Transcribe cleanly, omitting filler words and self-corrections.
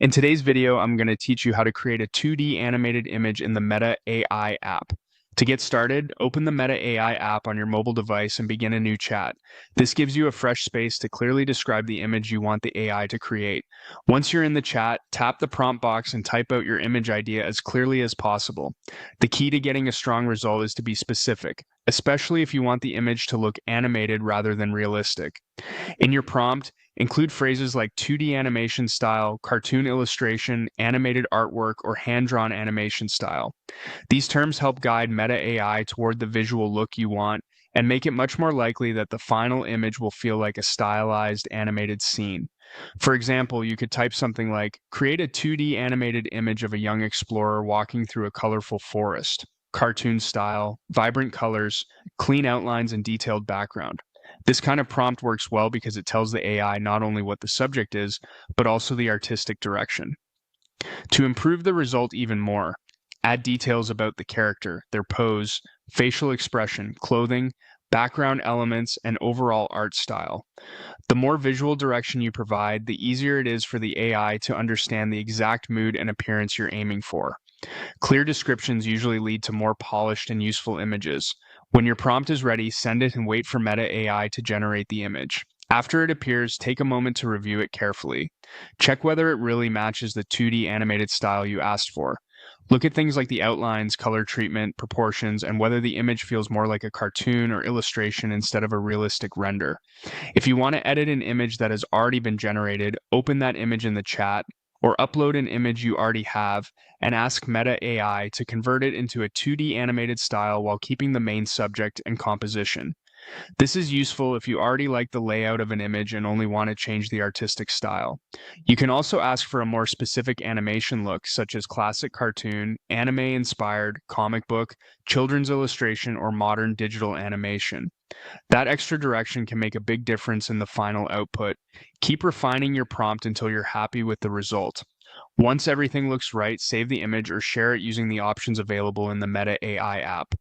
In today's video, I'm going to teach you how to create a 2D animated image in the Meta AI app. To get started, open the Meta AI app on your mobile device and begin a new chat. This gives you a fresh space to clearly describe the image you want the AI to create. Once you're in the chat, tap the prompt box and type out your image idea as clearly as possible. The key to getting a strong result is to be specific, especially if you want the image to look animated rather than realistic. In your prompt, include phrases like 2D animation style, cartoon illustration, animated artwork, or hand-drawn animation style. These terms help guide Meta AI toward the visual look you want and make it much more likely that the final image will feel like a stylized animated scene. For example, you could type something like, create a 2D animated image of a young explorer walking through a colorful forest. Cartoon style, vibrant colors, clean outlines, and detailed background. This kind of prompt works well because it tells the AI not only what the subject is, but also the artistic direction. To improve the result even more, add details about the character, their pose, facial expression, clothing, background elements, and overall art style. The more visual direction you provide, the easier it is for the AI to understand the exact mood and appearance you're aiming for. Clear descriptions usually lead to more polished and useful images. When your prompt is ready, send it and wait for Meta AI to generate the image. After it appears, take a moment to review it carefully. Check whether it really matches the 2D animated style you asked for. Look at things like the outlines, color treatment, proportions, and whether the image feels more like a cartoon or illustration instead of a realistic render. If you want to edit an image that has already been generated, open that image in the chat, or upload an image you already have and ask Meta AI to convert it into a 2D animated style while keeping the main subject and composition. This is useful if you already like the layout of an image and only want to change the artistic style. You can also ask for a more specific animation look, such as classic cartoon, anime-inspired, comic book, children's illustration, or modern digital animation. That extra direction can make a big difference in the final output. Keep refining your prompt until you're happy with the result. Once everything looks right, save the image or share it using the options available in the Meta AI app.